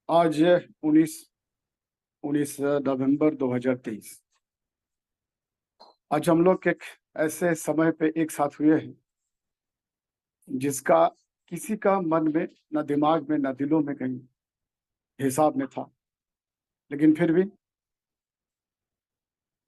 आज 19 नवंबर 2023। आज हम लोग एक ऐसे समय पे एक साथ हुए हैं जिसका किसी का मन में न दिमाग में न दिलों में कहीं हिसाब में था, लेकिन फिर भी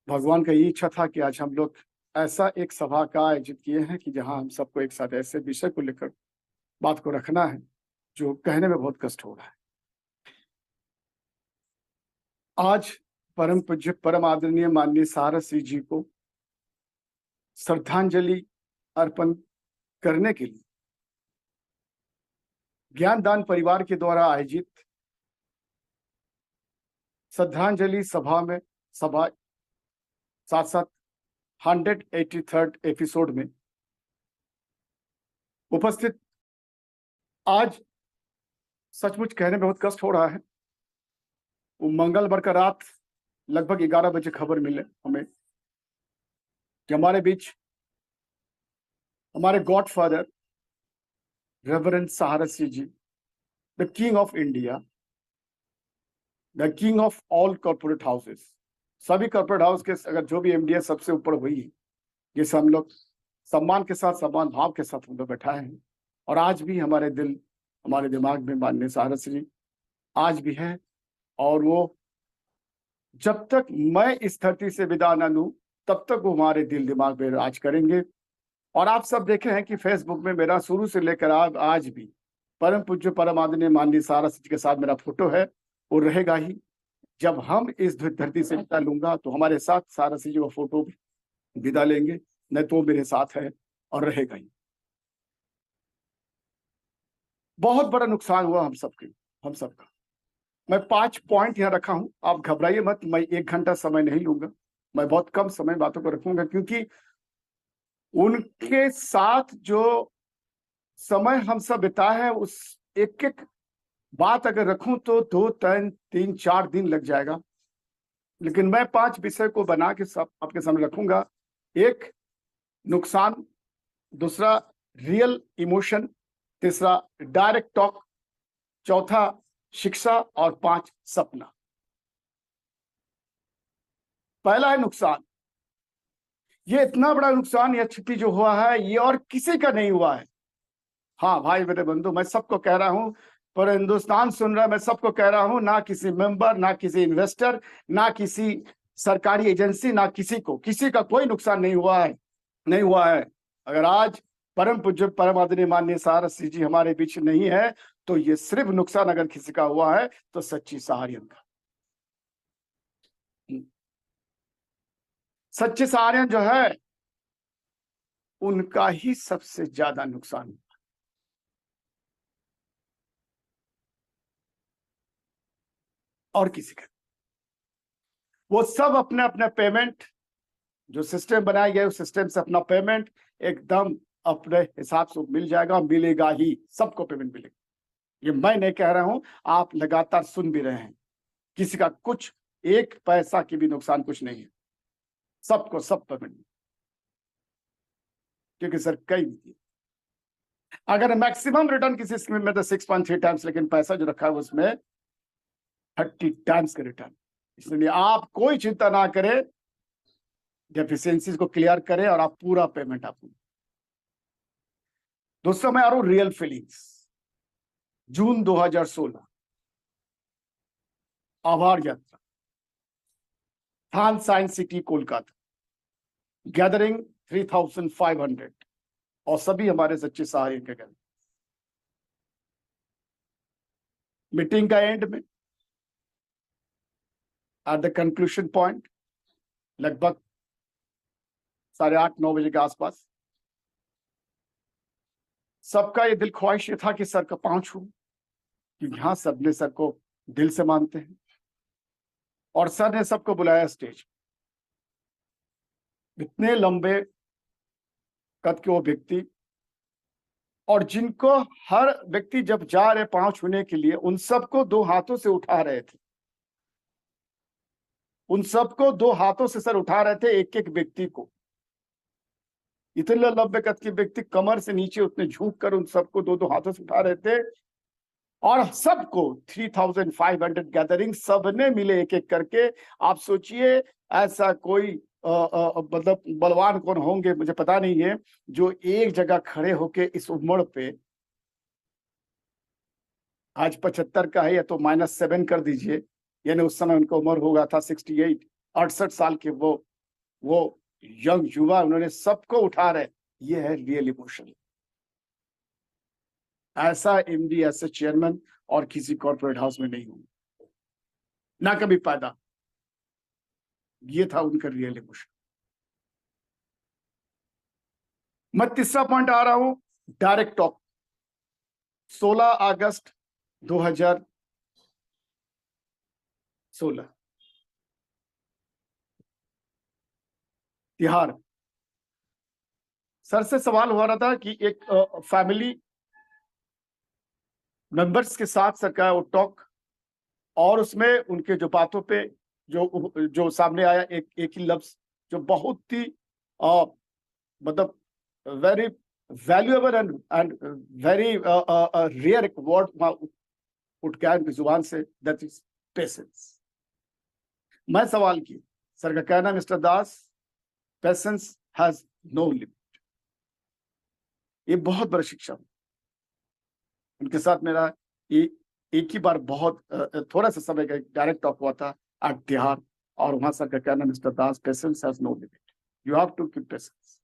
भगवान का यही इच्छा था कि आज हम लोग ऐसा एक सभा का आयोजित किए हैं कि जहां हम सबको एक साथ ऐसे विषय को लेकर बात को रखना है जो कहने में बहुत कष्ट हो रहा है। आज परम पूज्य परम आदरणीय माननीय सारस श्री जी को श्रद्धांजलि अर्पण करने के लिए ज्ञानदान परिवार के द्वारा आयोजित श्रद्धांजलि सभा साथ साथ 183rd एपिसोड में उपस्थित आज सचमुच कहने में बहुत कष्ट हो रहा है। वो मंगलवार का रात लगभग 11 बजे खबर मिले हमें कि हमारे बीच हमारे godfather reverend Saras ji, the king of India, the king of all corporate houses, सभी कॉर्पोरेट हाउस के अगर जो भी एमडी है सबसे ऊपर वही है, जिसे हम लोग सम्मान के साथ सम्मान भाव के साथ हम लोग बैठाए हैं। और आज भी हमारे दिल हमारे दिमाग में माननीय सारस जी आज भी है, और वो जब तक मैं इस धरती से विदा न लूं तब तक वो हमारे दिल दिमाग में राज करेंगे। और आप सब देखे हैं कि फेसबुक में मेरा शुरू से लेकर आज भी परम पूज्य परम आदरणीय माननीय सारस जी के साथ मेरा फोटो है, वो रहेगा ही। जब हम इस धरती से विदा लूंगा तो हमारे साथ सारस जी वो फोटो विदा लेंगे, नहीं तो मेरे साथ है और रहेगा ही। बहुत बड़ा नुकसान हुआ हम सबका। मैं 5 पॉइंट यहाँ रखा हूं, आप घबराइए मत। मैं 1 घंटा समय नहीं लूंगा, मैं बहुत कम समय बातों को रखूंगा, क्योंकि उनके साथ जो समय हम सब बिताए हैं उस एक एक बात अगर रखूं तो 2-3-4 दिन लग जाएगा। लेकिन मैं 5 विषय को बना के सब आपके सामने रखूंगा। 1, नुकसान; दूसरा, रियल इमोशन; तीसरा, डायरेक्ट टॉक; चौथा, शिक्षा; और 5, सपना। पहला है नुकसान। ये इतना बड़ा नुकसान या क्षति जो हुआ है ये और किसी का नहीं हुआ है। हाँ भाई मेरे बंधु, मैं सबको कह रहा हूं, पर हिंदुस्तान सुन रहा है, मैं सबको कह रहा हूं, ना किसी मेंबर, ना किसी इन्वेस्टर, ना किसी सरकारी एजेंसी, ना किसी का कोई नुकसान नहीं हुआ है। अगर आज परम पूज्य परम आदरणीय माननीय सारस जी हमारे बीच नहीं है तो ये सिर्फ नुकसान अगर किसी का हुआ है तो सच्ची सहारियन का। सच्चे सहारियन जो है उनका ही सबसे ज्यादा नुकसान हुआ। और किसी का वो सब अपने अपने पेमेंट जो सिस्टम बनाया गया उस सिस्टम से अपना पेमेंट एकदम अपने हिसाब से मिल जाएगा, मिलेगा ही, सबको पेमेंट मिलेगा। ये मैं नहीं कह रहा हूं, आप लगातार सुन भी रहे हैं। किसी का कुछ 1 पैसा की भी नुकसान कुछ नहीं है, सबको सब पेमेंट, क्योंकि सर कई दी अगर मैक्सिमम रिटर्न किसी स्कीम में तो 6.3 टाइम्स, लेकिन पैसा जो रखा है उसमें 30 टाइम्स का रिटर्न। इसलिए आप कोई चिंता ना करें, डेफिशिएंसीज को क्लियर करें और आप पूरा पेमेंट आपको। दोस्तों मैं आ रहा हूं रियल फीलिंग्स। जून 2016, आभार यात्रा, थान साइंस सिटी कोलकाता, गैदरिंग 3500 और सभी हमारे सच्चे सहारे के गए। मीटिंग का एंड में एट द कंक्लूशन पॉइंट लगभग 8:30-9 बजे के आसपास सबका ये दिल ख्वाहिश ये था कि सर का पांव छू, कि यहां सबने सर को दिल से मानते हैं। और सर ने सबको बुलाया स्टेज। इतने लंबे कद के वो व्यक्ति, और जिनको हर व्यक्ति जब जा रहे पांव छूने के लिए उन सबको 2 हाथों से उठा रहे थे, उन सबको 2 हाथों से सर उठा रहे थे, एक एक व्यक्ति को। इतने लंबे कद के व्यक्ति कमर से नीचे उतने झुक कर उन सबको 2-2 हाथों से उठा रहे थे। और सबको 3,500 गैदरिंग, सबने मिले एक एक करके। आप सोचिए, ऐसा कोई मतलब बलवान कौन होंगे मुझे पता नहीं है, जो एक जगह खड़े होके इस उम्र पे, आज 75 का है या तो -7 कर दीजिए, यानी उस समय उनका उम्र होगा था 68, 68 साल के वो यंग युवा, उन्होंने सबको उठा रहे। ये है रियल इमोशन। ऐसा एमडी, ऐसे चेयरमैन और किसी कॉर्पोरेट हाउस में नहीं होंगे, ना कभी पैदा। ये था उनका रियल इमोशन। मैं तीसरा पॉइंट आ रहा हूं, डायरेक्ट टॉक। 16 अगस्त 2016 तिहाड़। सर से सवाल हो रहा था कि एक फैमिली मेंबर्स के साथ सर का वो टॉक, और उसमें उनके जो बातों पे जो जो सामने आया, एक ही लफ्ज जो बहुत ही मतलब very valuable and very rare word उठ गया उनकी जुबान से, दैट इज पेशेंस। मैं सवाल की, सर का कहना, mister Das, patience has no limit. ये बहुत बड़ी शिक्षा। उनके साथ मेरा एक ही बार बहुत थोड़ा सा समय का डायरेक्ट टॉक हुआ था एट तिहाड़, और वहां सर का कहना, mister Das, patience has no limit, you have to keep patience.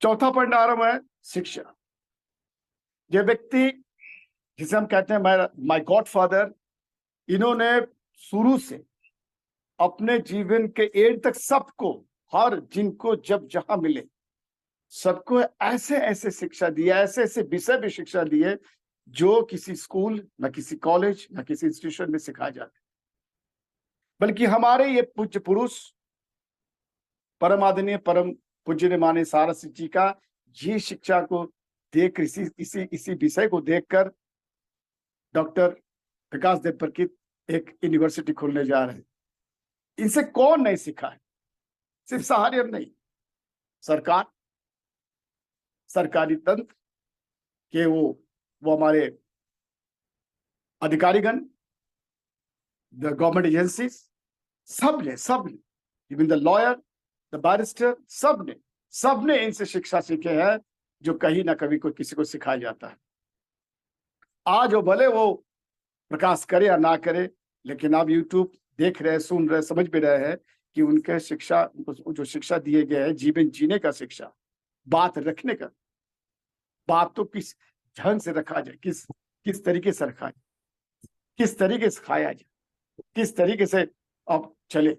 चौथा पॉइंट आ रहा हूं मैं, शिक्षा। ये व्यक्ति जिसे हम कहते हैं माय गॉड फादर, इन्होंने शुरू से अपने जीवन के एंड तक सबको, हर जिनको जब जहां मिले, सबको ऐसे ऐसे शिक्षा दिया, ऐसे ऐसे विषय भी शिक्षा दिए जो किसी स्कूल, न किसी कॉलेज, न किसी इंस्टीट्यूशन में सिखाए जाते। बल्कि हमारे ये पूज्य पुरुष, परम आदरणीय परम पूज्य माने सारस जी का ये शिक्षा को देख, इसी विषय को देखकर डॉक्टर विकास देव प्रकित एक यूनिवर्सिटी खोलने जा रहे हैं। इनसे कौन नहीं सीखा है? सिर्फ सहारियत नहीं, सरकार, सरकारी तंत्र के वो हमारे अधिकारीगण, द गवर्नमेंट एजेंसीज, सबने even the lawyer, the barrister, सबने इनसे शिक्षा सीखे हैं, जो कहीं ना कभी कोई किसी को सिखाया जाता है। आज वो भले वो प्रकाश करे या ना करे, लेकिन आप यूट्यूब देख रहे, सुन रहे, समझ भी रहे हैं कि उनके शिक्षा, जो शिक्षा दिए गए हैं, जीवन जीने का शिक्षा, बात रखने का, बात तो किस ढंग से रखा जाए, किस तरीके से रखा जाए, किस तरीके से खाया जाए, किस तरीके से अब चले,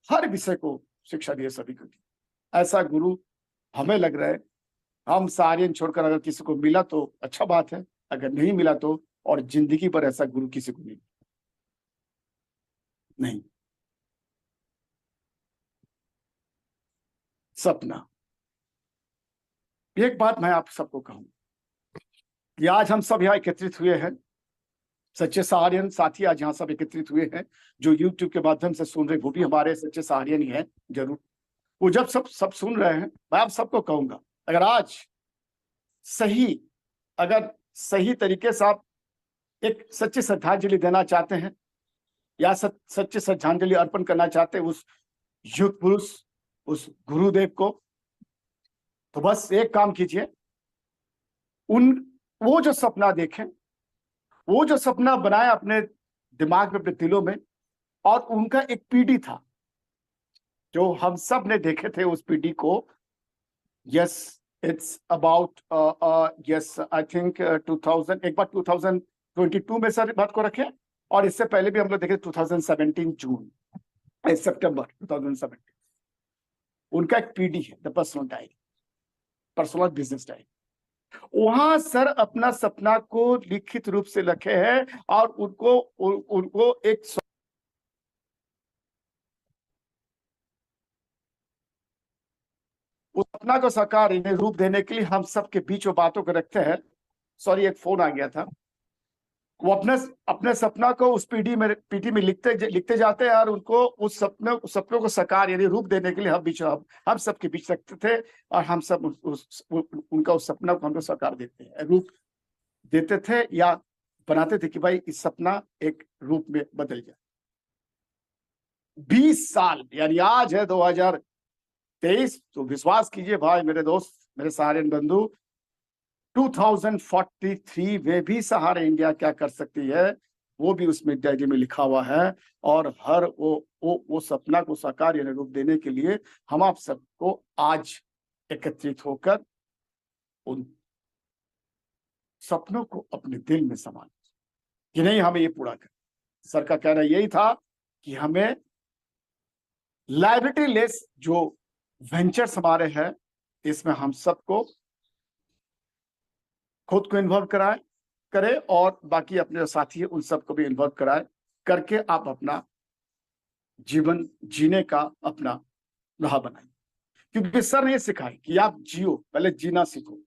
हर विषय को शिक्षा दिए सभी को दी। ऐसा गुरु हमें लग रहा है, हम सारियन छोड़कर अगर किसी को मिला तो अच्छा बात है, अगर नहीं मिला तो, और जिंदगी पर ऐसा गुरु किसी को नहीं। सपना। एक बात मैं आप सबको कहूं कि आज हम सब यहाँ एकत्रित हुए हैं, सच्चे सहारियन साथी आज यहाँ सब एकत्रित हुए हैं, जो यूट्यूब के माध्यम से सुन रहे वो भी हमारे सच्चे सहारियन ही हैं जरूर। वो जब सब सुन रहे हैं, मैं आप सबको कहूंगा, अगर आज सही अगर सही तरीके से आप एक सच्ची श्रद्धांजलि देना चाहते हैं, या सच्ची श्रद्धांजलि अर्पण करना चाहते हैं उस युग पुरुष, उस गुरुदेव को, तो बस एक काम कीजिए, वो जो सपना देखें, वो जो सपना बनाया अपने दिमाग में, अपने दिलों में, और उनका एक पीढ़ी था जो हम सब ने देखे थे उस पीढ़ी को। Yes, it's about yes I think 2000, एक बार 2022 में सर बात को रखें, और इससे पहले भी हम लोग देखे 2017 जून, सितंबर 2017। उनका एक पीढ़ी है, the personal diary, personal business diary. वहां सर अपना सपना को लिखित रूप से लिखे हैं, और उनको एक उस सपना को साकार इन्हें रूप देने के लिए हम सबके बीच वो बातों को रखते हैं। सॉरी, एक फोन आ गया था। वो अपने सपना को उस पीटी में लिखते जाते हैं, और उनको उस सपनों को साकार यानी रूप देने के लिए हम सबके बीच रखते थे, और हम सब उनका उस सपना को हम लोग साकार रूप देते थे, या बनाते थे कि भाई इस सपना एक रूप में बदल जाए। 20 साल यानी आज है 2023, तो विश्वास कीजिए भाई मेरे दोस्त, मेरे सहारियन बंधु, 2043 में भी सहारा इंडिया क्या कर सकती है वो भी उसमें डायरी में लिखा हुआ है। और हर वो सपना को साकार यानी रूप देने के लिए हम आप सबको आज एकत्रित होकर उन सपनों को अपने दिल में समाना कि नहीं, हमें ये पूरा कर। सर का कहना यही था कि हमें लायबिलिटी लेस जो वेंचर्स हमारे हैं, इसमें हम सबको खुद को इन्वॉल्व करें, और बाकी अपने साथी उन सबको भी इन्वॉल्व कराएं, करके आप अपना जीवन जीने का अपना राह बनाएं। क्योंकि सर ने ये सिखाया कि आप जियो, पहले जीना सीखो।